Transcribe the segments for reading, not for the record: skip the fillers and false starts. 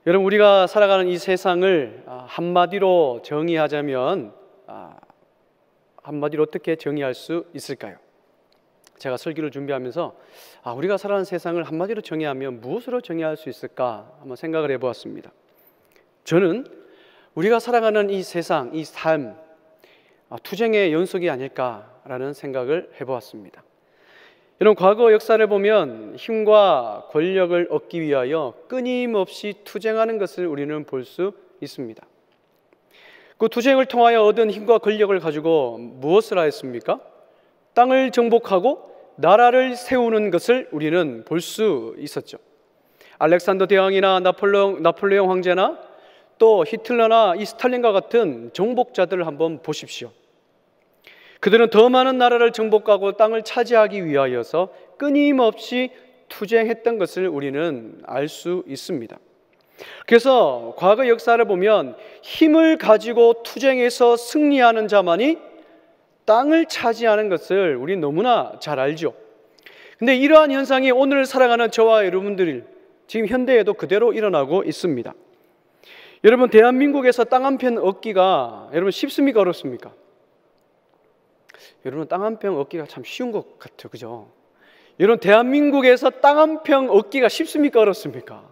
여러분, 우리가 살아가는 이 세상을 한마디로 정의하자면 한마디로 어떻게 정의할 수 있을까요? 제가 설교를 준비하면서 우리가 살아가는 세상을 한마디로 정의하면 무엇으로 정의할 수 있을까 한번 생각을 해보았습니다. 저는 우리가 살아가는 이 세상, 이 삶, 투쟁의 연속이 아닐까라는 생각을 해보았습니다. 여러분, 과거 역사를 보면 힘과 권력을 얻기 위하여 끊임없이 투쟁하는 것을 우리는 볼 수 있습니다. 그 투쟁을 통하여 얻은 힘과 권력을 가지고 무엇을 하였습니까? 땅을 정복하고 나라를 세우는 것을 우리는 볼 수 있었죠. 알렉산더 대왕이나 나폴레옹 황제나 또 히틀러나 이 스탈린과 같은 정복자들을 한번 보십시오. 그들은 더 많은 나라를 정복하고 땅을 차지하기 위하여서 끊임없이 투쟁했던 것을 우리는 알 수 있습니다. 그래서 과거 역사를 보면 힘을 가지고 투쟁해서 승리하는 자만이 땅을 차지하는 것을 우리 너무나 잘 알죠. 근데 이러한 현상이 오늘 살아가는 저와 여러분들 지금 현대에도 그대로 일어나고 있습니다. 여러분, 대한민국에서 땅 한 편 얻기가 여러분 쉽습니까, 어렵습니까? 여러분, 땅 한 평 얻기가 참 쉬운 것 같아요, 그죠? 여러분, 대한민국에서 땅 한 평 얻기가 쉽습니까, 어렵습니까?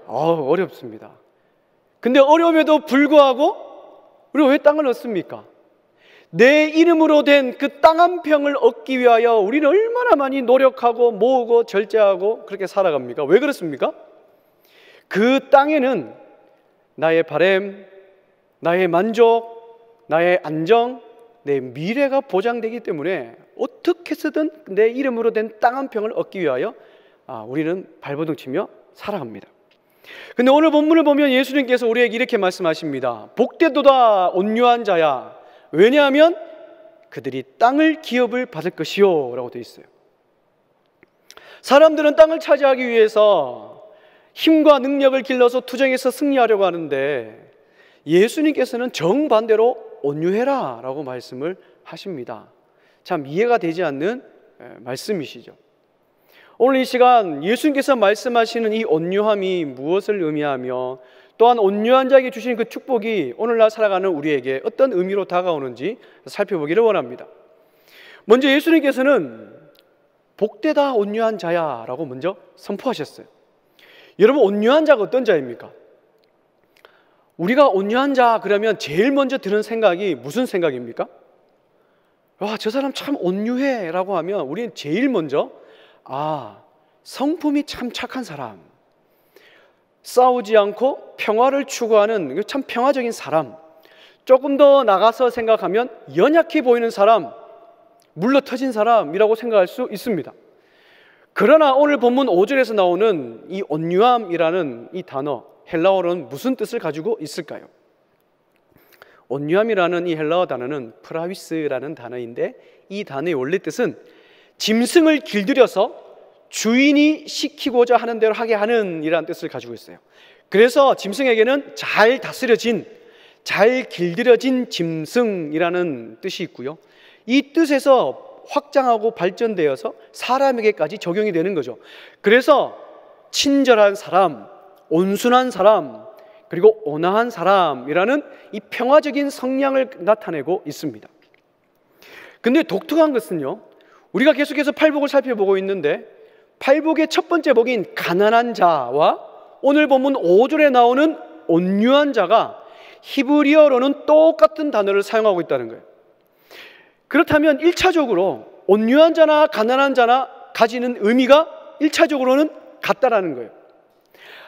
어렵습니다. 근데 어려움에도 불구하고 우리가 왜 땅을 얻습니까? 내 이름으로 된 그 땅 한 평을 얻기 위하여 우리는 얼마나 많이 노력하고 모으고 절제하고 그렇게 살아갑니까? 왜 그렇습니까? 그 땅에는 나의 바람, 나의 만족, 나의 안정, 내 미래가 보장되기 때문에 어떻게 해서든 내 이름으로 된 땅 한 평을 얻기 위하여 우리는 발버둥 치며 살아갑니다. 근데 오늘 본문을 보면 예수님께서 우리에게 이렇게 말씀하십니다. 복되도다 온유한 자야. 왜냐하면 그들이 땅을 기업을 받을 것이요 라고 되어 있어요. 사람들은 땅을 차지하기 위해서 힘과 능력을 길러서 투쟁해서 승리하려고 하는데 예수님께서는 정반대로 온유해라 라고 말씀을 하십니다. 참 이해가 되지 않는 말씀이시죠. 오늘 이 시간 예수님께서 말씀하시는 이 온유함이 무엇을 의미하며 또한 온유한 자에게 주신 그 축복이 오늘날 살아가는 우리에게 어떤 의미로 다가오는지 살펴보기를 원합니다. 먼저 예수님께서는 복되다 온유한 자야 라고 먼저 선포하셨어요. 여러분, 온유한 자가 어떤 자입니까? 우리가 온유한 자 그러면 제일 먼저 드는 생각이 무슨 생각입니까? 저 사람 참 온유해 라고 하면 우리는 제일 먼저 성품이 참 착한 사람, 싸우지 않고 평화를 추구하는 참 평화적인 사람, 조금 더 나가서 생각하면 연약해 보이는 사람, 물러터진 사람이라고 생각할 수 있습니다. 그러나 오늘 본문 5절에서 나오는 이 온유함이라는 이 단어, 헬라어로는 무슨 뜻을 가지고 있을까요? 온유함이라는 이 헬라어 단어는 프라위스라는 단어인데 이 단어의 원래 뜻은 짐승을 길들여서 주인이 시키고자 하는 대로 하게 하는 이라는 뜻을 가지고 있어요. 그래서 짐승에게는 잘 다스려진, 잘 길들여진 짐승이라는 뜻이 있고요. 이 뜻에서 확장하고 발전되어서 사람에게까지 적용이 되는 거죠. 그래서 친절한 사람, 온순한 사람, 그리고 온화한 사람이라는 이 평화적인 성향을 나타내고 있습니다. 근데 독특한 것은요, 우리가 계속해서 팔복을 살펴보고 있는데 팔복의 첫 번째 복인 가난한 자와 오늘 본문 5절에 나오는 온유한 자가 히브리어로는 똑같은 단어를 사용하고 있다는 거예요. 그렇다면 1차적으로 온유한 자나 가난한 자나 가지는 의미가 1차적으로는 같다라는 거예요.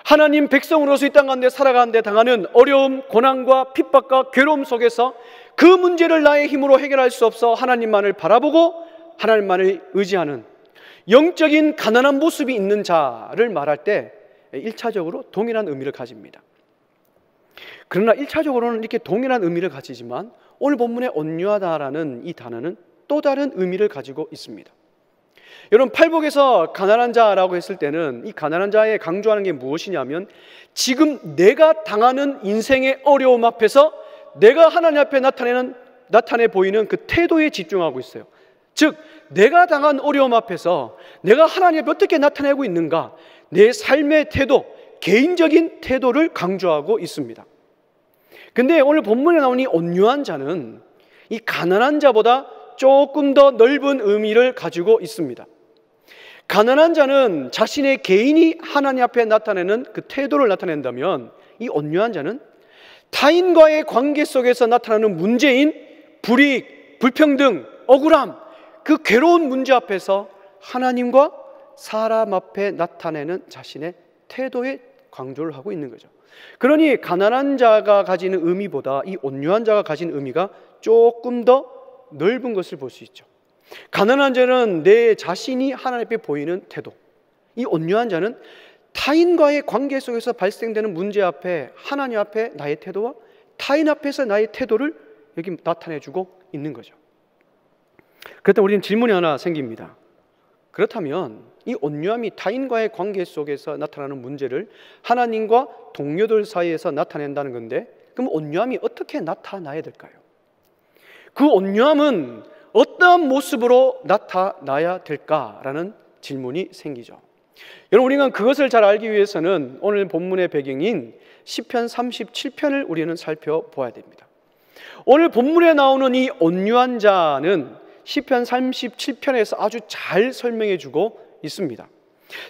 하나님 백성으로서 이 땅 가운데 살아가는데 당하는 어려움, 고난과 핍박과 괴로움 속에서 그 문제를 나의 힘으로 해결할 수 없어 하나님만을 바라보고 하나님만을 의지하는 영적인 가난한 모습이 있는 자를 말할 때 1차적으로 동일한 의미를 가집니다. 그러나 1차적으로는 이렇게 동일한 의미를 가지지만 오늘 본문의 온유하다라는 이 단어는 또 다른 의미를 가지고 있습니다. 여러분, 팔복에서 가난한 자라고 했을 때는 이 가난한 자에 강조하는 게 무엇이냐면 지금 내가 당하는 인생의 어려움 앞에서 내가 하나님 앞에 나타내 보이는 그 태도에 집중하고 있어요. 즉 내가 당한 어려움 앞에서 내가 하나님 앞에 어떻게 나타내고 있는가, 내 삶의 태도, 개인적인 태도를 강조하고 있습니다. 근데 오늘 본문에 나온 이 온유한 자는 이 가난한 자보다 조금 더 넓은 의미를 가지고 있습니다. 가난한 자는 자신의 개인이 하나님 앞에 나타내는 그 태도를 나타낸다면, 이 온유한 자는 타인과의 관계 속에서 나타나는 문제인 불이익, 불평등, 억울함, 그 괴로운 문제 앞에서 하나님과 사람 앞에 나타내는 자신의 태도에 강조를 하고 있는 거죠. 그러니 가난한 자가 가지는 의미보다 이 온유한 자가 가진 의미가 조금 더 넓은 것을 볼 수 있죠. 가난한 자는 내 자신이 하나님 앞에 보이는 태도, 이 온유한 자는 타인과의 관계 속에서 발생되는 문제 앞에 하나님 앞에 나의 태도와 타인 앞에서 나의 태도를 여기 나타내주고 있는 거죠. 그렇다면 우리는 질문이 하나 생깁니다. 그렇다면 이 온유함이 타인과의 관계 속에서 나타나는 문제를 하나님과 동료들 사이에서 나타낸다는 건데, 그럼 온유함이 어떻게 나타나야 될까요? 그 온유함은 어떠한 모습으로 나타나야 될까라는 질문이 생기죠. 여러분, 우리가 그것을 잘 알기 위해서는 오늘 본문의 배경인 시편 37편을 우리는 살펴보아야 됩니다. 오늘 본문에 나오는 이 온유한 자는 시편 37편에서 아주 잘 설명해 주고 있습니다.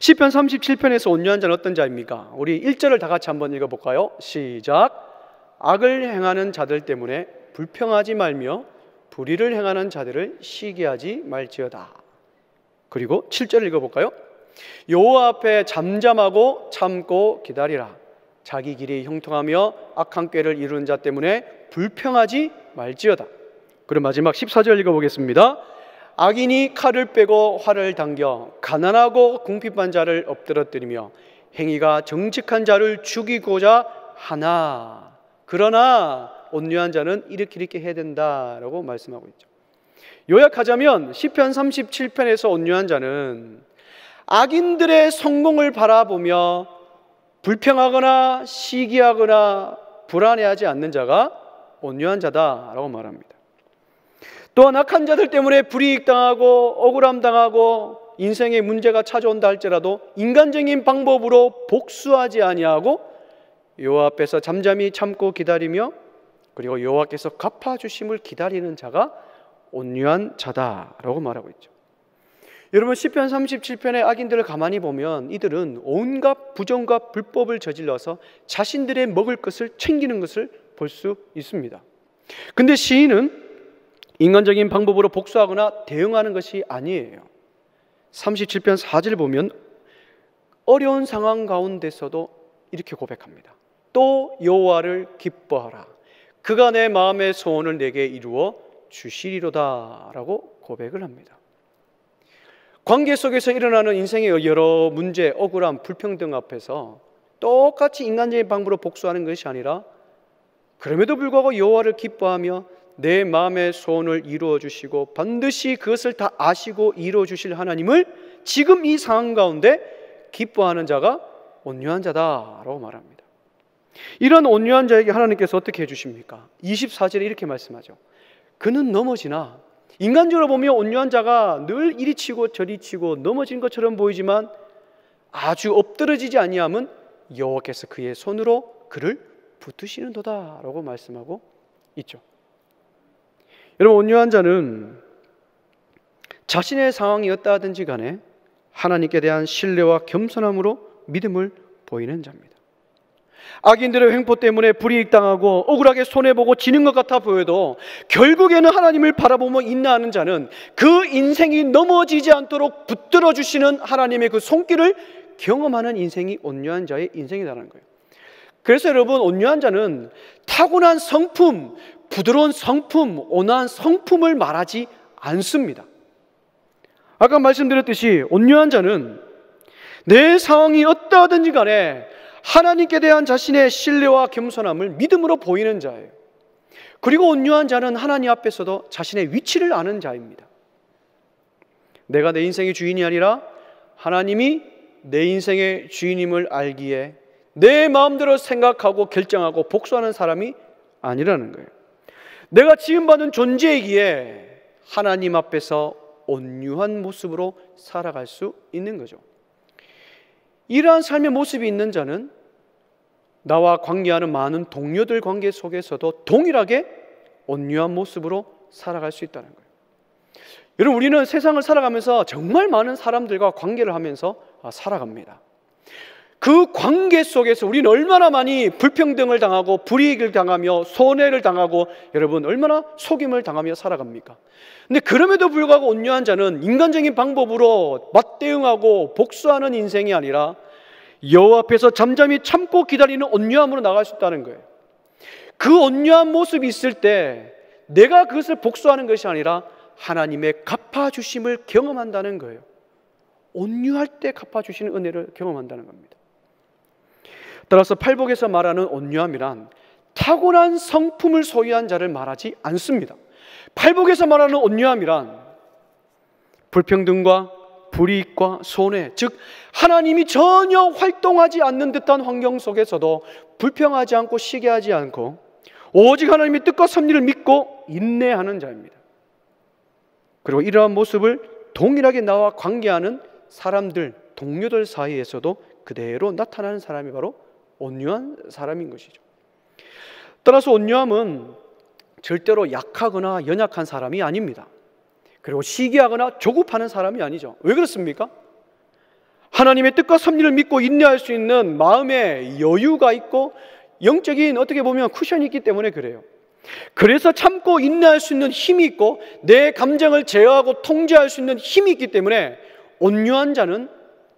시편 37편에서 온유한 자는 어떤 자입니까? 우리 1절을 다 같이 한번 읽어볼까요? 시작. 악을 행하는 자들 때문에 불평하지 말며 불의를 행하는 자들을 시기하지 말지어다. 그리고 7절 읽어볼까요? 여호와 앞에 잠잠하고 참고 기다리라. 자기 길이 형통하며 악한 꾀를 이루는 자 때문에 불평하지 말지어다. 그리고 마지막 14절 읽어보겠습니다. 악인이 칼을 빼고 활을 당겨 가난하고 궁핍한 자를 엎드러뜨리며 행위가 정직한 자를 죽이고자 하나, 그러나 온유한 자는 이렇게 해야 된다라고 말씀하고 있죠. 요약하자면 시편 37편에서 온유한 자는 악인들의 성공을 바라보며 불평하거나 시기하거나 불안해하지 않는 자가 온유한 자다라고 말합니다. 또한 악한 자들 때문에 불이익 당하고 억울함 당하고 인생에 문제가 찾아온다 할지라도 인간적인 방법으로 복수하지 아니하고 여호와 앞에서 잠잠히 참고 기다리며 그리고 여호와께서 갚아주심을 기다리는 자가 온유한 자다라고 말하고 있죠. 여러분, 시편 37편의 악인들을 가만히 보면 이들은 온갖 부정과 불법을 저질러서 자신들의 먹을 것을 챙기는 것을 볼 수 있습니다. 근데 시인은 인간적인 방법으로 복수하거나 대응하는 것이 아니에요. 37편 4절 보면 어려운 상황 가운데서도 이렇게 고백합니다. 또 여호와를 기뻐하라. 그가 내 마음의 소원을 내게 이루어 주시리로다 라고 고백을 합니다. 관계 속에서 일어나는 인생의 여러 문제, 억울함, 불평등 앞에서 똑같이 인간적인 방법으로 복수하는 것이 아니라 그럼에도 불구하고 여호와를 기뻐하며 내 마음의 소원을 이루어 주시고 반드시 그것을 다 아시고 이루어 주실 하나님을 지금 이 상황 가운데 기뻐하는 자가 온유한 자다라고 말합니다. 이런 온유한 자에게 하나님께서 어떻게 해주십니까? 24절에 이렇게 말씀하죠. 그는 넘어지나, 인간적으로 보면 온유한 자가 늘 이리 치고 저리 치고 넘어진 것처럼 보이지만 아주 엎드러지지 아니함은 여호와께서 그의 손으로 그를 붙드시는도다 라고 말씀하고 있죠. 여러분, 온유한 자는 자신의 상황이 어떠하든지 간에 하나님께 대한 신뢰와 겸손함으로 믿음을 보이는 자입니다. 악인들의 횡포 때문에 불이익 당하고 억울하게 손해보고 지는 것 같아 보여도 결국에는 하나님을 바라보며 인내하는 자는 그 인생이 넘어지지 않도록 붙들어 주시는 하나님의 그 손길을 경험하는 인생이 온유한 자의 인생이라는 거예요. 그래서 여러분, 온유한 자는 타고난 성품, 부드러운 성품, 온화한 성품을 말하지 않습니다. 아까 말씀드렸듯이 온유한 자는 내 상황이 어떠하든지 간에 하나님께 대한 자신의 신뢰와 겸손함을 믿음으로 보이는 자예요. 그리고 온유한 자는 하나님 앞에서도 자신의 위치를 아는 자입니다. 내가 내 인생의 주인이 아니라 하나님이 내 인생의 주인임을 알기에 내 마음대로 생각하고 결정하고 복수하는 사람이 아니라는 거예요. 내가 지음받은 존재이기에 하나님 앞에서 온유한 모습으로 살아갈 수 있는 거죠. 이러한 삶의 모습이 있는 자는 나와 관계하는 많은 동료들 관계 속에서도 동일하게 온유한 모습으로 살아갈 수 있다는 거예요. 여러분, 우리는 세상을 살아가면서 정말 많은 사람들과 관계를 하면서 살아갑니다. 그 관계 속에서 우리는 얼마나 많이 불평등을 당하고 불이익을 당하며 손해를 당하고 여러분 얼마나 속임을 당하며 살아갑니까? 근데 그럼에도 불구하고 온유한 자는 인간적인 방법으로 맞대응하고 복수하는 인생이 아니라 여호와 앞에서 잠잠히 참고 기다리는 온유함으로 나갈 수 있다는 거예요. 그 온유한 모습이 있을 때 내가 그것을 복수하는 것이 아니라 하나님의 갚아주심을 경험한다는 거예요. 온유할 때 갚아주시는 은혜를 경험한다는 겁니다. 따라서 팔복에서 말하는 온유함이란 타고난 성품을 소유한 자를 말하지 않습니다. 팔복에서 말하는 온유함이란 불평등과 불이익과 손해, 즉 하나님이 전혀 활동하지 않는 듯한 환경 속에서도 불평하지 않고 시기하지 않고 오직 하나님의 뜻과 섭리를 믿고 인내하는 자입니다. 그리고 이러한 모습을 동일하게 나와 관계하는 사람들, 동료들 사이에서도 그대로 나타나는 사람이 바로 온유한 사람인 것이죠. 따라서 온유함은 절대로 약하거나 연약한 사람이 아닙니다. 그리고 시기하거나 조급하는 사람이 아니죠. 왜 그렇습니까? 하나님의 뜻과 섭리를 믿고 인내할 수 있는 마음에 여유가 있고 영적인 어떻게 보면 쿠션이 있기 때문에 그래요. 그래서 참고 인내할 수 있는 힘이 있고 내 감정을 제어하고 통제할 수 있는 힘이 있기 때문에 온유한 자는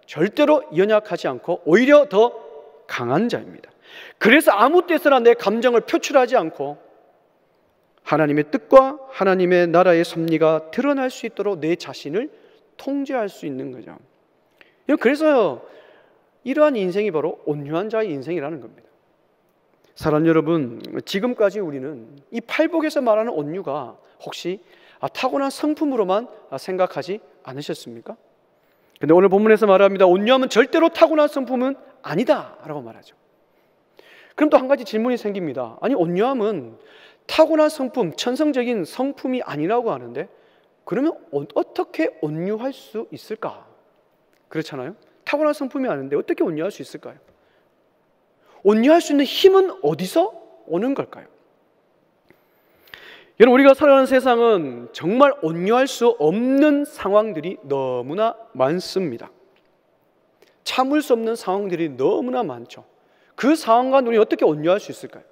절대로 연약하지 않고 오히려 더 강한 자입니다. 그래서 아무 때서나 내 감정을 표출하지 않고 하나님의 뜻과 하나님의 나라의 섭리가 드러날 수 있도록 내 자신을 통제할 수 있는 거죠. 그래서 이러한 인생이 바로 온유한 자의 인생이라는 겁니다. 사랑하는 여러분, 지금까지 우리는 이 팔복에서 말하는 온유가 혹시 타고난 성품으로만 생각하지 않으셨습니까? 근데 오늘 본문에서 말합니다. 온유함은 절대로 타고난 성품은 아니다 라고 말하죠. 그럼 또 한 가지 질문이 생깁니다. 아니, 온유함은 타고난 성품, 천성적인 성품이 아니라고 하는데 그러면 어떻게 온유할 수 있을까? 그렇잖아요. 타고난 성품이 아닌데 어떻게 온유할 수 있을까요? 온유할 수 있는 힘은 어디서 오는 걸까요? 여러분, 우리가 살아가는 세상은 정말 온유할 수 없는 상황들이 너무나 많습니다. 참을 수 없는 상황들이 너무나 많죠. 그 상황과 우리 어떻게 온유할 수 있을까요?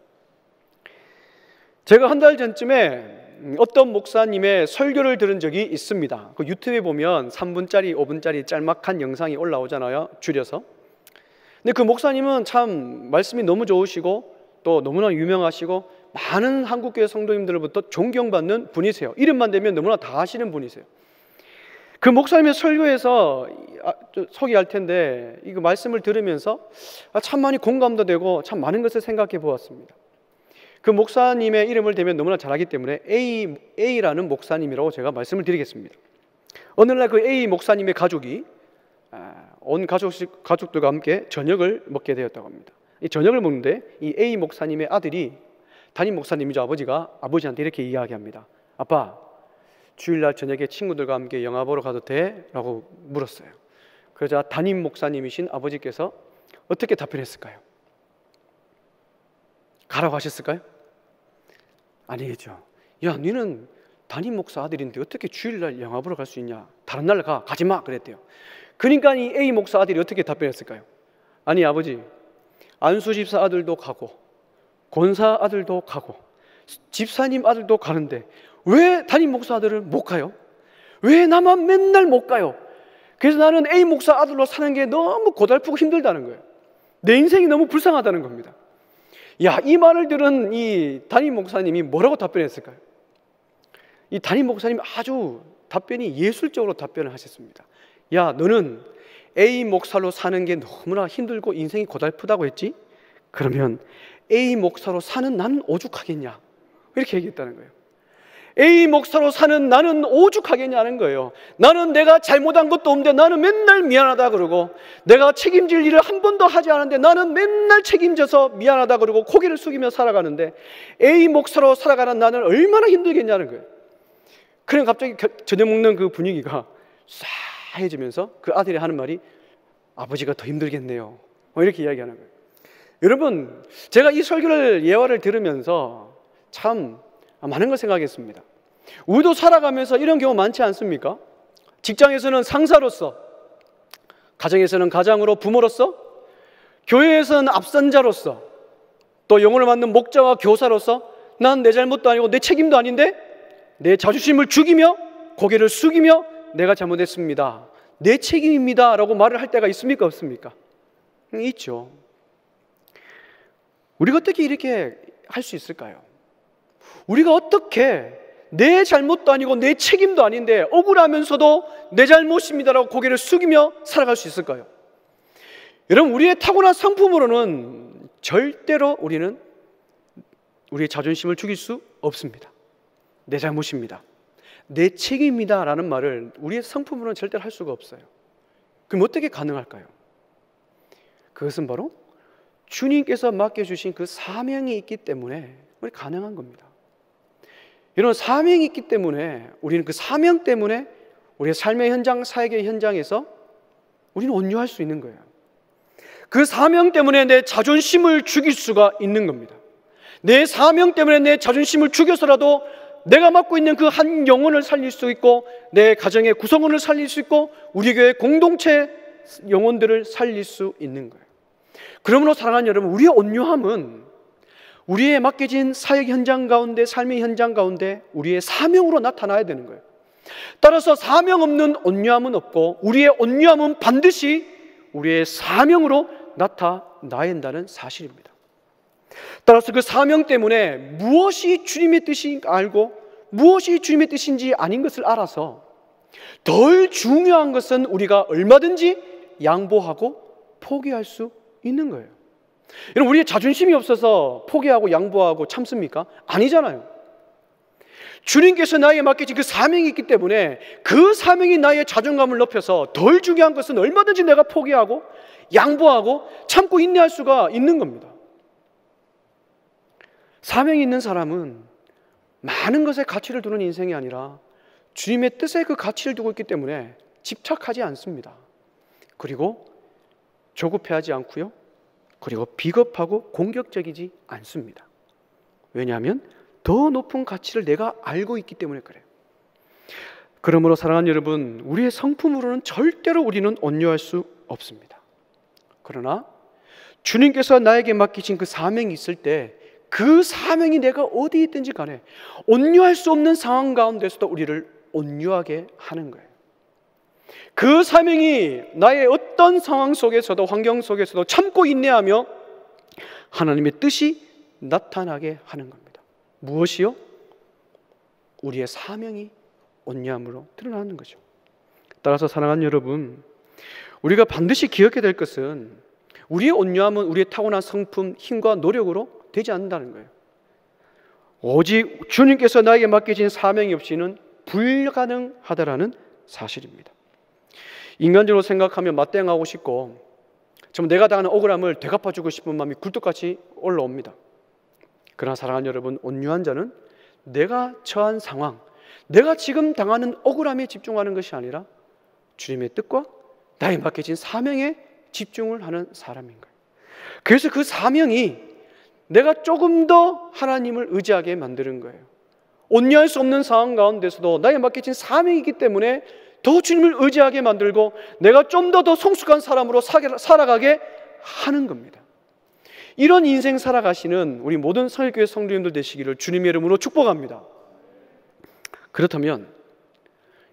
제가 한 달 전쯤에 어떤 목사님의 설교를 들은 적이 있습니다. 그 유튜브에 보면 3분짜리, 5분짜리 짤막한 영상이 올라오잖아요, 줄여서. 근데 그 목사님은 참 말씀이 너무 좋으시고 또 너무나 유명하시고 많은 한국교회 성도님들로부터 존경받는 분이세요. 이름만 대면 너무나 다 아시는 분이세요. 그 목사님의 설교에서 소개할 텐데 이거 말씀을 들으면서 참 많이 공감도 되고 참 많은 것을 생각해 보았습니다. 그 목사님의 이름을 대면 너무나 잘 알기 때문에 A라는 목사님이라고 제가 말씀을 드리겠습니다. 어느 날 그 A 목사님의 가족이 온 가족들과 함께 저녁을 먹게 되었다고 합니다. 이 저녁을 먹는데 이 A 목사님의 아들이, 담임 목사님이죠, 아버지가 아버지한테 이렇게 이야기합니다. 아빠, 주일날 저녁에 친구들과 함께 영화 보러 가도 돼? 라고 물었어요. 그러자 담임 목사님이신 아버지께서 어떻게 답변했을까요? 가라고 하셨을까요? 아니겠죠. 야, 너는 담임 목사 아들인데 어떻게 주일날 영화 보러 갈 수 있냐? 다른 날 가지 마 그랬대요. 그러니까 이 A 목사 아들이 어떻게 답변했을까요? 아니 아버지, 안수 집사 아들도 가고 권사 아들도 가고 집사님 아들도 가는데 왜 담임 목사 아들은 못 가요? 왜 나만 맨날 못 가요? 그래서 나는 A 목사 아들로 사는 게 너무 고달프고 힘들다는 거예요. 내 인생이 너무 불쌍하다는 겁니다. 야, 이 말을 들은 이 담임 목사님이 뭐라고 답변했을까요? 이 담임 목사님이 아주 답변이 예술적으로 답변을 하셨습니다. 야, 너는 A 목사로 사는 게 너무나 힘들고 인생이 고달프다고 했지? 그러면 A 목사로 사는 나는 오죽하겠냐? 이렇게 얘기했다는 거예요. A 목사로 사는 나는 오죽하겠냐는 거예요. 나는 내가 잘못한 것도 없는데 나는 맨날 미안하다 그러고, 내가 책임질 일을 한 번도 하지 않았는데 나는 맨날 책임져서 미안하다 그러고 고개를 숙이며 살아가는데 A 목사로 살아가는 나는 얼마나 힘들겠냐는 거예요. 그럼 갑자기 저녁 먹는 그 분위기가 싸해지면서 그 아들이 하는 말이 아버지가 더 힘들겠네요, 이렇게 이야기하는 거예요. 여러분, 제가 이 설교를 예화를 들으면서 참 많은 걸 생각했습니다. 우리도 살아가면서 이런 경우 많지 않습니까? 직장에서는 상사로서, 가정에서는 가장으로 부모로서, 교회에서는 앞선자로서, 또 영혼을 맡는 목자와 교사로서 난 내 잘못도 아니고 내 책임도 아닌데 내 자존심을 죽이며 고개를 숙이며 내가 잘못했습니다, 내 책임입니다 라고 말을 할 때가 있습니까? 없습니까? 있죠. 우리가 어떻게 이렇게 할 수 있을까요? 우리가 어떻게 내 잘못도 아니고 내 책임도 아닌데 억울하면서도 내 잘못입니다라고 고개를 숙이며 살아갈 수 있을까요? 여러분, 우리의 타고난 성품으로는 절대로 우리는 우리의 자존심을 죽일 수 없습니다. 내 잘못입니다, 내 책임입니다 라는 말을 우리의 성품으로는 절대로 할 수가 없어요. 그럼 어떻게 가능할까요? 그것은 바로 주님께서 맡겨주신 그 사명이 있기 때문에 우리 가능한 겁니다. 이런 사명이 있기 때문에 우리는 그 사명 때문에 우리의 삶의 현장, 사역의 현장에서 우리는 온유할 수 있는 거예요. 그 사명 때문에 내 자존심을 죽일 수가 있는 겁니다. 내 사명 때문에 내 자존심을 죽여서라도 내가 맡고 있는 그 한 영혼을 살릴 수 있고 내 가정의 구성원을 살릴 수 있고 우리 교회 공동체 영혼들을 살릴 수 있는 거예요. 그러므로 사랑하는 여러분, 우리의 온유함은 우리의 맡겨진 사역 현장 가운데, 삶의 현장 가운데 우리의 사명으로 나타나야 되는 거예요. 따라서 사명 없는 온유함은 없고 우리의 온유함은 반드시 우리의 사명으로 나타나야 한다는 사실입니다. 따라서 그 사명 때문에 무엇이 주님의 뜻인지 알고 무엇이 주님의 뜻인지 아닌 것을 알아서 덜 중요한 것은 우리가 얼마든지 양보하고 포기할 수 있는 거예요. 여러분, 우리의 자존심이 없어서 포기하고 양보하고 참습니까? 아니잖아요. 주님께서 나에게 맡기신 그 사명이 있기 때문에 그 사명이 나의 자존감을 높여서 덜 중요한 것은 얼마든지 내가 포기하고 양보하고 참고 인내할 수가 있는 겁니다. 사명이 있는 사람은 많은 것에 가치를 두는 인생이 아니라 주님의 뜻에 그 가치를 두고 있기 때문에 집착하지 않습니다. 그리고 조급해하지 않고요, 그리고 비겁하고 공격적이지 않습니다. 왜냐하면 더 높은 가치를 내가 알고 있기 때문에 그래요. 그러므로 사랑하는 여러분, 우리의 성품으로는 절대로 우리는 온유할 수 없습니다. 그러나 주님께서 나에게 맡기신 그 사명이 있을 때 그 사명이 내가 어디 있든지 간에 온유할 수 없는 상황 가운데서도 우리를 온유하게 하는 거예요. 그 사명이 나의 어떤 상황 속에서도, 환경 속에서도 참고 인내하며 하나님의 뜻이 나타나게 하는 겁니다. 무엇이요? 우리의 사명이 온유함으로 드러나는 거죠. 따라서 사랑하는 여러분, 우리가 반드시 기억해야 될 것은 우리의 온유함은 우리의 타고난 성품, 힘과 노력으로 되지 않는다는 거예요. 오직 주님께서 나에게 맡겨진 사명이 없이는 불가능하다라는 사실입니다. 인간적으로 생각하면 맞대응하고 싶고 좀 내가 당하는 억울함을 되갚아주고 싶은 마음이 굴뚝같이 올라옵니다. 그러나 사랑하는 여러분, 온유한 자는 내가 처한 상황, 내가 지금 당하는 억울함에 집중하는 것이 아니라 주님의 뜻과 나에게 맡겨진 사명에 집중을 하는 사람인 거예요. 그래서 그 사명이 내가 조금 더 하나님을 의지하게 만드는 거예요. 온유할 수 없는 상황 가운데서도 나에게 맡겨진 사명이기 때문에 더 주님을 의지하게 만들고 내가 좀 더 성숙한 사람으로 살아가게 하는 겁니다. 이런 인생 살아가시는 우리 모든 성일교회 성도님들 되시기를 주님의 이름으로 축복합니다. 그렇다면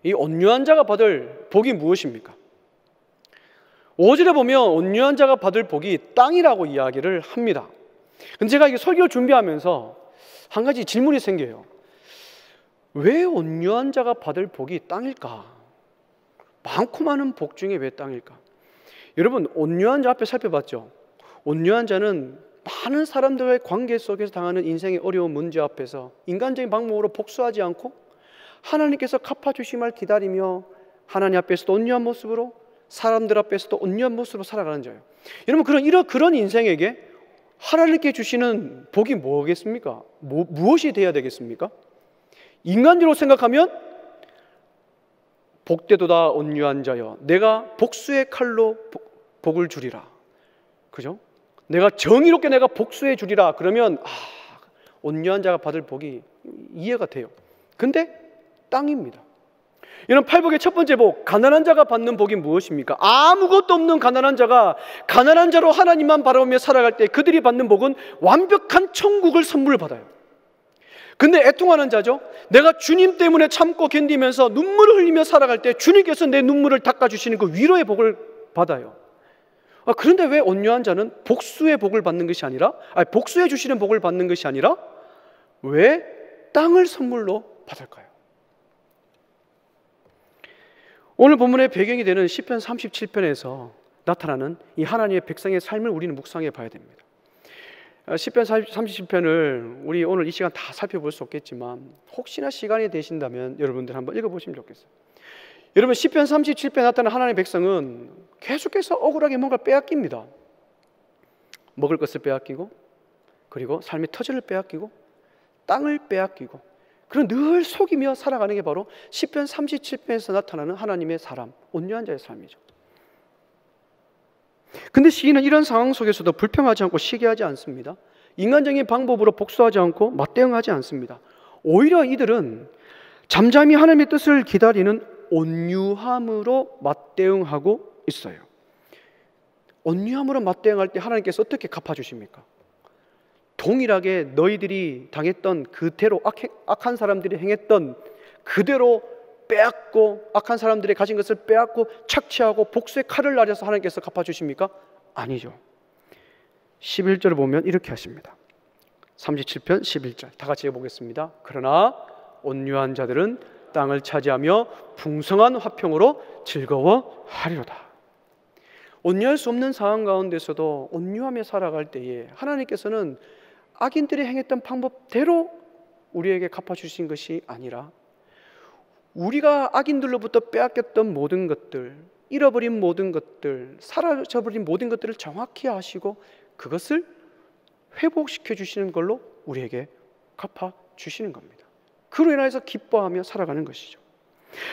이 온유한 자가 받을 복이 무엇입니까? 5절에 보면 온유한 자가 받을 복이 땅이라고 이야기를 합니다. 근데 제가 이게 설교를 준비하면서 한 가지 질문이 생겨요. 왜 온유한 자가 받을 복이 땅일까? 많고 많은 복 중에 왜 땅일까? 여러분, 온유한 자 앞에 살펴봤죠? 온유한 자는 많은 사람들과의 관계 속에서 당하는 인생의 어려운 문제 앞에서 인간적인 방법으로 복수하지 않고 하나님께서 갚아주심을 기다리며 하나님 앞에서도 온유한 모습으로, 사람들 앞에서도 온유한 모습으로 살아가는 자예요. 여러분, 그런 인생에게 하나님께 주시는 복이 뭐겠습니까? 무엇이 돼야 되겠습니까? 인간적으로 생각하면 복되도다 온유한 자여, 내가 복수의 칼로 복을 주리라. 그죠? 내가 정의롭게 내가 복수해 주리라. 그러면 온유한 자가 받을 복이 이해가 돼요. 근데 땅입니다. 이런 팔복의 첫 번째 복, 가난한 자가 받는 복이 무엇입니까? 아무것도 없는 가난한 자가 가난한 자로 하나님만 바라보며 살아갈 때 그들이 받는 복은 완벽한 천국을 선물을 받아요. 근데 애통하는 자죠. 내가 주님 때문에 참고 견디면서 눈물을 흘리며 살아갈 때 주님께서 내 눈물을 닦아주시는 그 위로의 복을 받아요. 그런데 왜 온유한 자는 복수의 복을 받는 것이 아니라, 복수해 주시는 복을 받는 것이 아니라 왜 땅을 선물로 받을까요? 오늘 본문의 배경이 되는 시편 37편에서 나타나는 이 하나님의 백성의 삶을 우리는 묵상해 봐야 됩니다. 시편 37편을 우리 오늘 이 시간 다 살펴볼 수 없겠지만 혹시나 시간이 되신다면 여러분들 한번 읽어보시면 좋겠어요. 여러분, 시편 37편에 나타나는 하나님의 백성은 계속해서 억울하게 뭔가 빼앗깁니다. 먹을 것을 빼앗기고, 그리고 삶의 터전을 빼앗기고, 땅을 빼앗기고, 그런 늘 속이며 살아가는 게 바로 시편 37편에서 나타나는 하나님의 사람, 온유한 자의 삶이죠. 근데 시인은 이런 상황 속에서도 불평하지 않고 시기하지 않습니다. 인간적인 방법으로 복수하지 않고 맞대응하지 않습니다. 오히려 이들은 잠잠히 하나님의 뜻을 기다리는 온유함으로 맞대응하고 있어요. 온유함으로 맞대응할 때 하나님께서 어떻게 갚아주십니까? 동일하게 너희들이 당했던 그대로 악한 사람들이 행했던 그대로 빼앗고, 악한 사람들이 가진 것을 빼앗고 착취하고 복수의 칼을 날려서 하나님께서 갚아주십니까? 아니죠. 11절을 보면 이렇게 하십니다. 37편 11절 다 같이 해보겠습니다. 그러나 온유한 자들은 땅을 차지하며 풍성한 화평으로 즐거워하리로다. 온유할 수 없는 상황 가운데서도 온유하며 살아갈 때에 하나님께서는 악인들이 행했던 방법대로 우리에게 갚아주신 것이 아니라 우리가 악인들로부터 빼앗겼던 모든 것들, 잃어버린 모든 것들, 사라져버린 모든 것들을 정확히 아시고 그것을 회복시켜 주시는 걸로 우리에게 갚아주시는 겁니다. 그로 인해서 기뻐하며 살아가는 것이죠.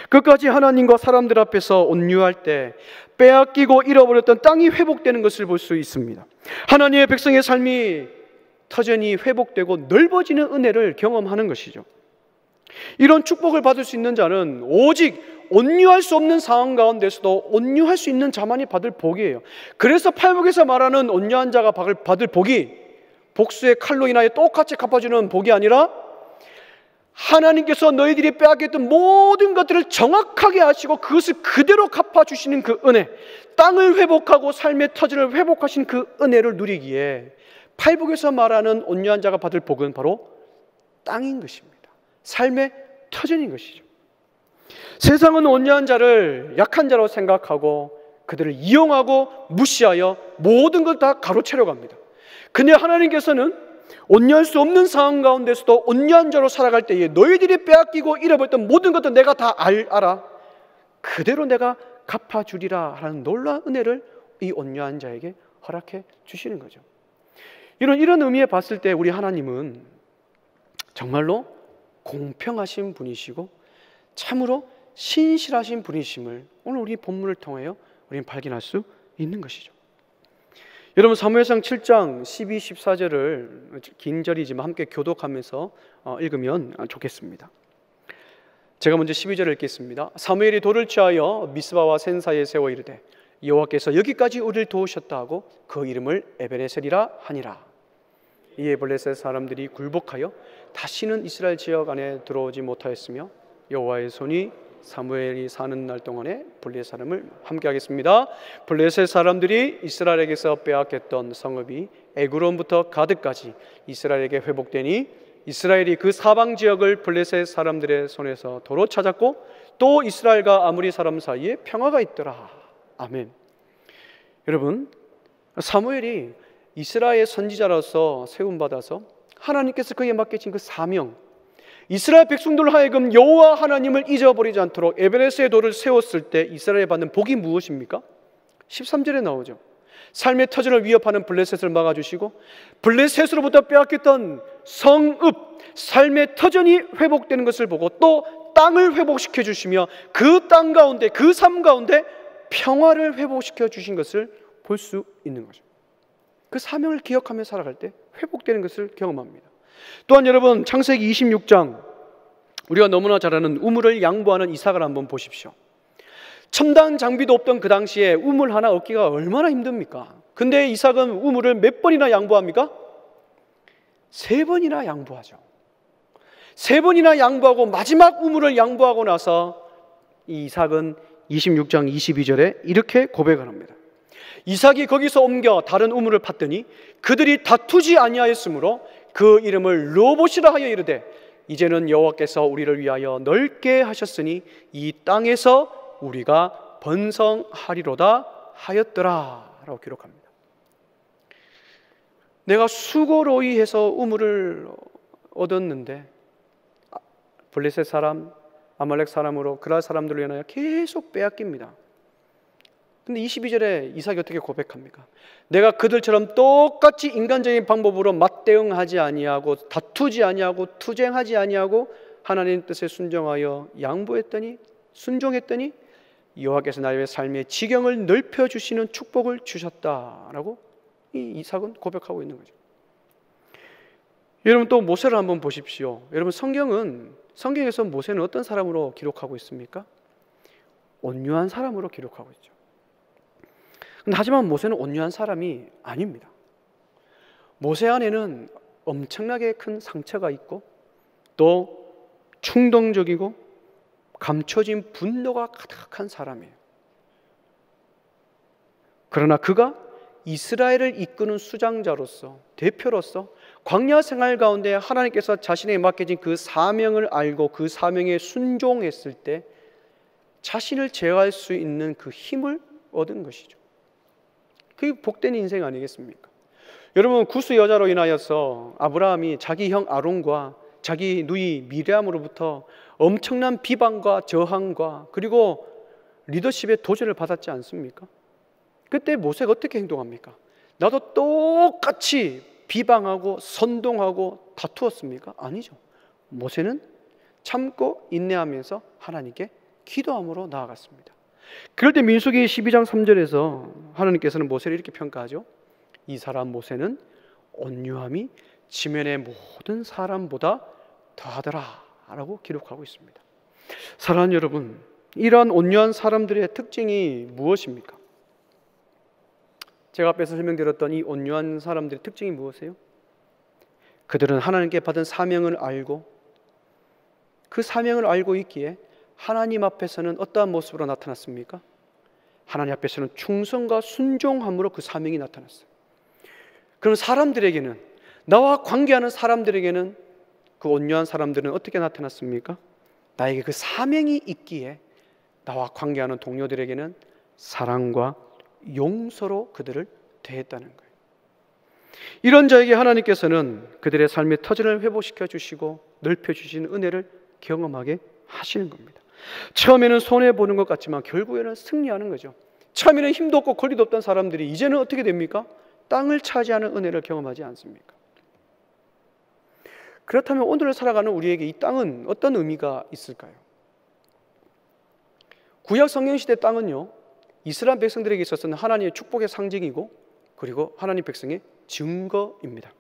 끝까지 하나님과 사람들 앞에서 온유할 때 빼앗기고 잃어버렸던 땅이 회복되는 것을 볼 수 있습니다. 하나님의 백성의 삶이 터전이 회복되고 넓어지는 은혜를 경험하는 것이죠. 이런 축복을 받을 수 있는 자는 오직 온유할 수 없는 상황 가운데서도 온유할 수 있는 자만이 받을 복이에요. 그래서 팔복에서 말하는 온유한 자가 받을 복이 복수의 칼로 인하여 똑같이 갚아주는 복이 아니라 하나님께서 너희들이 빼앗겼던 모든 것들을 정확하게 아시고 그것을 그대로 갚아주시는 그 은혜, 땅을 회복하고 삶의 터전을 회복하신 그 은혜를 누리기에 팔복에서 말하는 온유한 자가 받을 복은 바로 땅인 것입니다. 삶의 터전인 것이죠. 세상은 온유한 자를 약한 자로 생각하고 그들을 이용하고 무시하여 모든 걸 다 가로채려고 합니다. 근데 하나님께서는 온유할 수 없는 상황 가운데서도 온유한 자로 살아갈 때에 너희들이 빼앗기고 잃어버렸던 모든 것도 내가 다 알아. 그대로 내가 갚아주리라 하는 놀라운 은혜를 이 온유한 자에게 허락해 주시는 거죠. 이런 의미에 봤을 때 우리 하나님은 정말로 공평하신 분이시고 참으로 신실하신 분이심을 오늘 우리 본문을 통하여 우리는 발견할 수 있는 것이죠. 여러분, 사무엘상 7장 12, 14절을 긴 절이지만 함께 교독하면서 읽으면 좋겠습니다. 제가 먼저 12절을 읽겠습니다. 사무엘이 돌을 취하여 미스바와 센 사이에 세워 이르되 여호와께서 여기까지 우리를 도우셨다 하고 그 이름을 에베네셀이라 하니라. 이에 블레셋 사람들이 굴복하여 다시는 이스라엘 지역 안에 들어오지 못하였으며 여호와의 손이 사무엘이 사는 날 동안에 블레셋 사람을 함께 하겠습니다. 블레셋 사람들이 이스라엘에게서 빼앗겼던 성읍이 에그론부터 가드까지 이스라엘에게 회복되니 이스라엘이 그 사방 지역을 블레셋 사람들의 손에서 도로 찾았고 또 이스라엘과 아무리 사람 사이에 평화가 있더라. 아멘. 여러분, 사무엘이 이스라엘 선지자로서 세움받아서 하나님께서 그에게 맡기신 그 사명, 이스라엘 백성들 하여금 여호와 하나님을 잊어버리지 않도록 에베네스의 돌을 세웠을 때 이스라엘이 받는 복이 무엇입니까? 13절에 나오죠. 삶의 터전을 위협하는 블레셋을 막아주시고 블레셋으로부터 빼앗겼던 성읍, 삶의 터전이 회복되는 것을 보고 또 땅을 회복시켜 주시며 그 땅 가운데, 그 삶 가운데 평화를 회복시켜 주신 것을 볼 수 있는 거죠. 그 사명을 기억하며 살아갈 때 회복되는 것을 경험합니다. 또한 여러분, 창세기 26장, 우리가 너무나 잘 아는 우물을 양보하는 이삭을 한번 보십시오. 첨단 장비도 없던 그 당시에 우물 하나 얻기가 얼마나 힘듭니까? 근데 이삭은 우물을 몇 번이나 양보합니까? 3번이나 양보하죠. 3번이나 양보하고 마지막 우물을 양보하고 나서 이 이삭은 26장 22절에 이렇게 고백을 합니다. 이삭이 거기서 옮겨 다른 우물을 팠더니 그들이 다투지 아니하였으므로 그 이름을 르호봇이라 하여 이르되 이제는 여호와께서 우리를 위하여 넓게 하셨으니 이 땅에서 우리가 번성하리로다 하였더라 라고 기록합니다. 내가 수고로이 해서 우물을 얻었는데 블레셋 사람, 아말렉 사람으로 그랄 사람들로 인하여 계속 빼앗깁니다. 근데 22절에 이삭이 어떻게 고백합니까? 내가 그들처럼 똑같이 인간적인 방법으로 맞대응하지 아니하고 다투지 아니하고 투쟁하지 아니하고 하나님 뜻에 순종하여 양보했더니 순종했더니 여호와께서 나의 삶의 지경을 넓혀주시는 축복을 주셨다라고 이 이삭은 고백하고 있는 거죠. 여러분 또 모세를 한번 보십시오. 여러분 성경에서 모세는 어떤 사람으로 기록하고 있습니까? 온유한 사람으로 기록하고 있죠. 하지만 모세는 온유한 사람이 아닙니다. 모세 안에는 엄청나게 큰 상처가 있고 또 충동적이고 감춰진 분노가 가득한 사람이에요. 그러나 그가 이스라엘을 이끄는 수장자로서, 대표로서 광야 생활 가운데 하나님께서 자신에게 맡겨진 그 사명을 알고 그 사명에 순종했을 때 자신을 제어할 수 있는 그 힘을 얻은 것이죠. 그게 복된 인생 아니겠습니까? 여러분, 구스 여자로 인하여서 아브라함이 자기 형 아론과 자기 누이 미리암으로부터 엄청난 비방과 저항과 그리고 리더십의 도전을 받았지 않습니까? 그때 모세가 어떻게 행동합니까? 나도 똑같이 비방하고 선동하고 다투었습니까? 아니죠. 모세는 참고 인내하면서 하나님께 기도함으로 나아갔습니다. 그럴 때 민수기 12장 3절에서 하나님께서는 모세를 이렇게 평가하죠. 이 사람 모세는 온유함이 지면의 모든 사람보다 더하더라 라고 기록하고 있습니다. 사랑하는 여러분, 이러한 온유한 사람들의 특징이 무엇입니까? 제가 앞에서 설명드렸던 이 온유한 사람들의 특징이 무엇이에요? 그들은 하나님께 받은 사명을 알고 그 사명을 알고 있기에 하나님 앞에서는 어떠한 모습으로 나타났습니까? 하나님 앞에서는 충성과 순종함으로 그 사명이 나타났어요. 그럼 사람들에게는, 나와 관계하는 사람들에게는 그 온유한 사람들은 어떻게 나타났습니까? 나에게 그 사명이 있기에 나와 관계하는 동료들에게는 사랑과 용서로 그들을 대했다는 거예요. 이런 자에게 하나님께서는 그들의 삶의 터전을 회복시켜 주시고 넓혀 주시는 은혜를 경험하게 하시는 겁니다. 처음에는 손해보는 것 같지만 결국에는 승리하는 거죠. 처음에는 힘도 없고 권리도 없던 사람들이 이제는 어떻게 됩니까? 땅을 차지하는 은혜를 경험하지 않습니까? 그렇다면 오늘을 살아가는 우리에게 이 땅은 어떤 의미가 있을까요? 구약 성경시대 땅은요, 이스라엘 백성들에게 있어서는 하나님의 축복의 상징이고 그리고 하나님 백성의 증거입니다.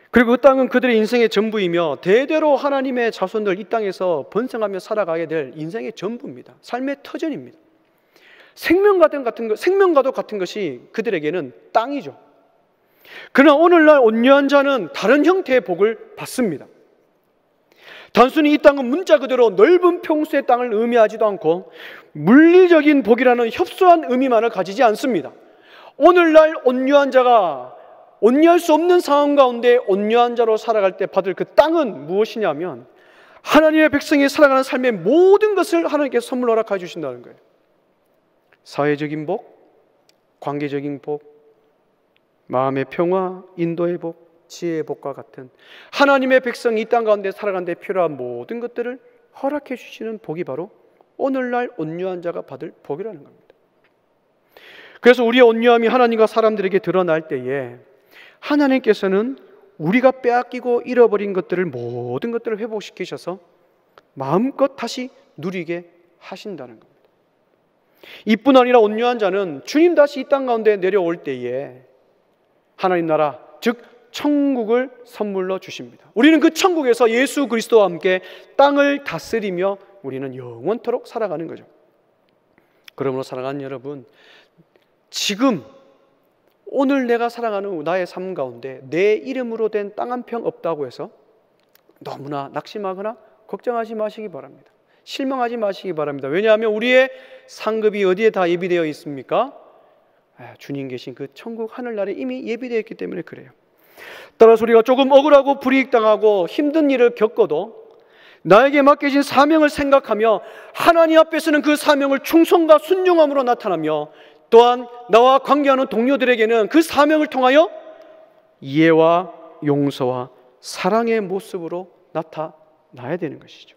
그리고 그 땅은 그들의 인생의 전부이며 대대로 하나님의 자손들 이 땅에서 번성하며 살아가게 될 인생의 전부입니다. 삶의 터전입니다. 생명과도 같은 것이 그들에게는 땅이죠. 그러나 오늘날 온유한 자는 다른 형태의 복을 받습니다. 단순히 이 땅은 문자 그대로 넓은 평수의 땅을 의미하지도 않고 물리적인 복이라는 협소한 의미만을 가지지 않습니다. 오늘날 온유한 자가 온유할 수 없는 상황 가운데 온유한 자로 살아갈 때 받을 그 땅은 무엇이냐면 하나님의 백성이 살아가는 삶의 모든 것을 하나님께서 선물로 허락해 주신다는 거예요. 사회적인 복, 관계적인 복, 마음의 평화, 인도의 복, 지혜의 복과 같은 하나님의 백성이 이 땅 가운데 살아가는 데 필요한 모든 것들을 허락해 주시는 복이 바로 오늘날 온유한 자가 받을 복이라는 겁니다. 그래서 우리의 온유함이 하나님과 사람들에게 드러날 때에 하나님께서는 우리가 빼앗기고 잃어버린 것들을 모든 것들을 회복시키셔서 마음껏 다시 누리게 하신다는 겁니다. 이뿐 아니라 온유한 자는 주님 다시 이 땅 가운데 내려올 때에 하나님 나라, 즉 천국을 선물로 주십니다. 우리는 그 천국에서 예수 그리스도와 함께 땅을 다스리며 우리는 영원토록 살아가는 거죠. 그러므로 사랑하는 여러분, 지금 오늘 내가 살아가는 나의 삶 가운데 내 이름으로 된 땅 한 평 없다고 해서 너무나 낙심하거나 걱정하지 마시기 바랍니다. 실망하지 마시기 바랍니다. 왜냐하면 우리의 상급이 어디에 다 예비되어 있습니까? 주님 계신 그 천국 하늘나라에 이미 예비되어 있기 때문에 그래요. 따라서 우리가 조금 억울하고 불이익당하고 힘든 일을 겪어도 나에게 맡겨진 사명을 생각하며 하나님 앞에서는 그 사명을 충성과 순종함으로 나타나며, 또한 나와 관계하는 동료들에게는 그 사명을 통하여 이해와 용서와 사랑의 모습으로 나타나야 되는 것이죠.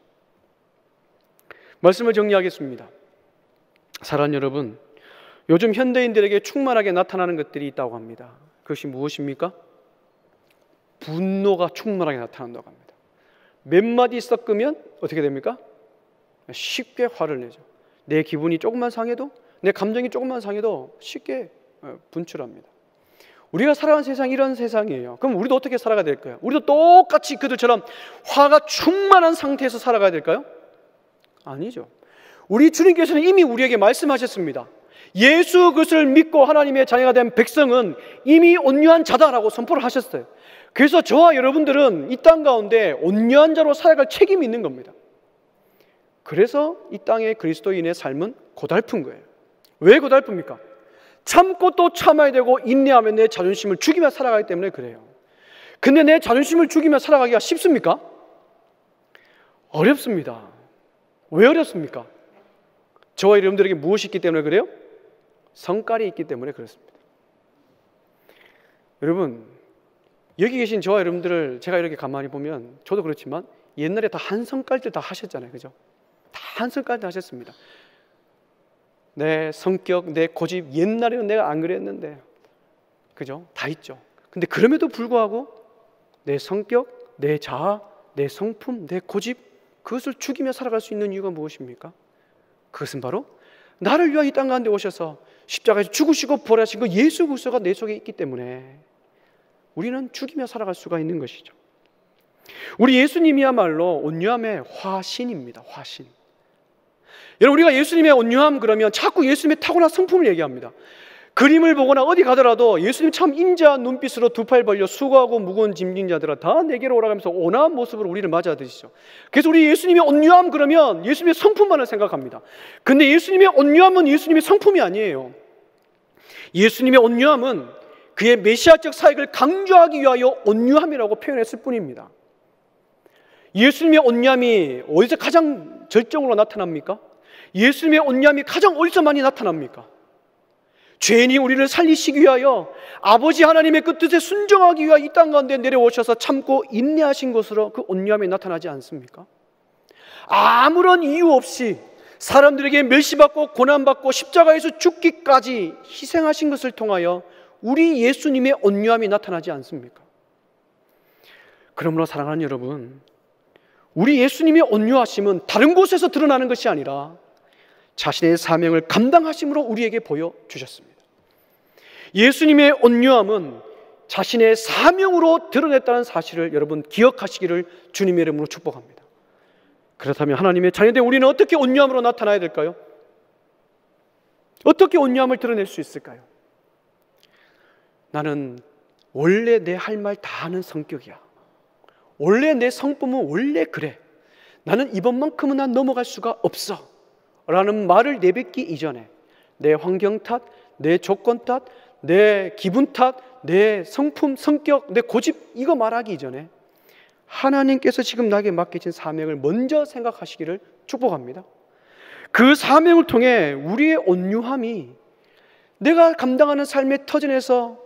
말씀을 정리하겠습니다. 사랑하는 여러분, 요즘 현대인들에게 충만하게 나타나는 것들이 있다고 합니다. 그것이 무엇입니까? 분노가 충만하게 나타난다고 합니다. 몇 마디 섞으면 어떻게 됩니까? 쉽게 화를 내죠. 내 기분이 조금만 상해도, 내 감정이 조금만 상해도 쉽게 분출합니다. 우리가 살아가는 세상이 이런 세상이에요. 그럼 우리도 어떻게 살아가야 될까요? 우리도 똑같이 그들처럼 화가 충만한 상태에서 살아가야 될까요? 아니죠. 우리 주님께서는 이미 우리에게 말씀하셨습니다. 예수 그리스도를 믿고 하나님의 자녀가 된 백성은 이미 온유한 자다라고 선포를 하셨어요. 그래서 저와 여러분들은 이 땅 가운데 온유한 자로 살아갈 책임이 있는 겁니다. 그래서 이 땅의 그리스도인의 삶은 고달픈 거예요. 왜 고달픕니까? 참고 또 참아야 되고 인내하면 내 자존심을 죽이며 살아가기 때문에 그래요. 근데 내 자존심을 죽이며 살아가기가 쉽습니까? 어렵습니다. 왜 어렵습니까? 저와 여러분들에게 무엇이 있기 때문에 그래요? 성깔이 있기 때문에 그렇습니다. 여러분, 여기 계신 저와 여러분들을 제가 이렇게 가만히 보면 저도 그렇지만 옛날에 다 한 성깔들 다 하셨잖아요. 그죠? 다 한 성깔들 하셨습니다. 내 성격, 내 고집, 옛날에는 내가 안 그랬는데, 그죠? 다 있죠. 근데 그럼에도 불구하고 내 성격, 내 자아, 내 성품, 내 고집, 그것을 죽이며 살아갈 수 있는 이유가 무엇입니까? 그것은 바로 나를 위하여 이 땅 가운데 오셔서 십자가에서 죽으시고 부활하신 그 예수 그리스도가 내 속에 있기 때문에 우리는 죽이며 살아갈 수가 있는 것이죠. 우리 예수님이야말로 온유함의 화신입니다. 화신. 여러분, 우리가 예수님의 온유함 그러면 자꾸 예수님의 타고난 성품을 얘기합니다. 그림을 보거나 어디 가더라도 예수님 참 인자한 눈빛으로 두 팔 벌려 수고하고 무거운 짐진 자들아 다 내게로 오라가면서 온화한 모습으로 우리를 맞아드시죠. 그래서 우리 예수님의 온유함 그러면 예수님의 성품만을 생각합니다. 근데 예수님의 온유함은 예수님의 성품이 아니에요. 예수님의 온유함은 그의 메시아적 사역을 강조하기 위하여 온유함이라고 표현했을 뿐입니다. 예수님의 온유함이 어디서 가장 절정으로 나타납니까? 예수님의 온유함이 가장 어디서 많이 나타납니까? 죄인이 우리를 살리시기 위하여 아버지 하나님의 그 뜻에 순종하기 위하여 이 땅 가운데 내려오셔서 참고 인내하신 것으로 그 온유함이 나타나지 않습니까? 아무런 이유 없이 사람들에게 멸시받고 고난받고 십자가에서 죽기까지 희생하신 것을 통하여 우리 예수님의 온유함이 나타나지 않습니까? 그러므로 사랑하는 여러분, 우리 예수님의 온유하심은 다른 곳에서 드러나는 것이 아니라 자신의 사명을 감당하심으로 우리에게 보여주셨습니다. 예수님의 온유함은 자신의 사명으로 드러냈다는 사실을 여러분 기억하시기를 주님의 이름으로 축복합니다. 그렇다면 하나님의 자녀된 우리는 어떻게 온유함으로 나타나야 될까요? 어떻게 온유함을 드러낼 수 있을까요? 나는 원래 내 할 말 다 하는 성격이야. 원래 내 성품은 원래 그래. 나는 이번만큼은 난 넘어갈 수가 없어 라는 말을 내뱉기 이전에 내 환경 탓, 내 조건 탓, 내 기분 탓, 내 성품, 성격, 내 고집 이거 말하기 이전에 하나님께서 지금 나에게 맡겨진 사명을 먼저 생각하시기를 축복합니다. 그 사명을 통해 우리의 온유함이 내가 감당하는 삶의 터전에서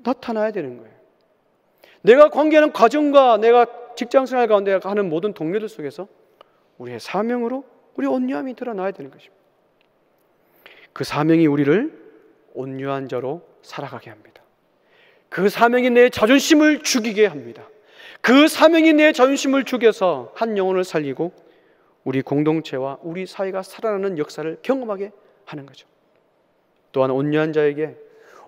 나타나야 되는 거예요. 내가 관계하는 가정과 내가 직장생활 가운데 하는 모든 동료들 속에서 우리의 사명으로 우리 온유함이 드러나야 되는 것입니다. 그 사명이 우리를 온유한 자로 살아가게 합니다. 그 사명이 내 자존심을 죽이게 합니다. 그 사명이 내 자존심을 죽여서 한 영혼을 살리고 우리 공동체와 우리 사회가 살아나는 역사를 경험하게 하는 거죠. 또한 온유한 자에게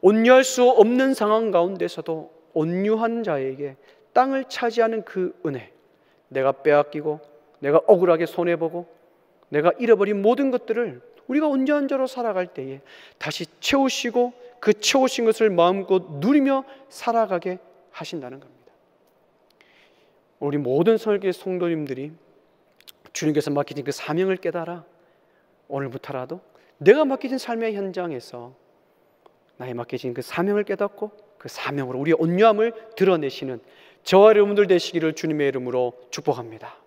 온유할 수 없는 상황 가운데서도 온유한 자에게 땅을 차지하는 그 은혜, 내가 빼앗기고 내가 억울하게 손해보고 내가 잃어버린 모든 것들을 우리가 온전한 자로 살아갈 때에 다시 채우시고 그 채우신 것을 마음껏 누리며 살아가게 하신다는 겁니다. 우리 모든 설계 성도님들이 주님께서 맡기신 그 사명을 깨달아 오늘부터라도 내가 맡기신 삶의 현장에서 나의 맡기신 그 사명을 깨닫고 그 사명으로 우리의 온유함을 드러내시는 저와 여러분들 되시기를 주님의 이름으로 축복합니다.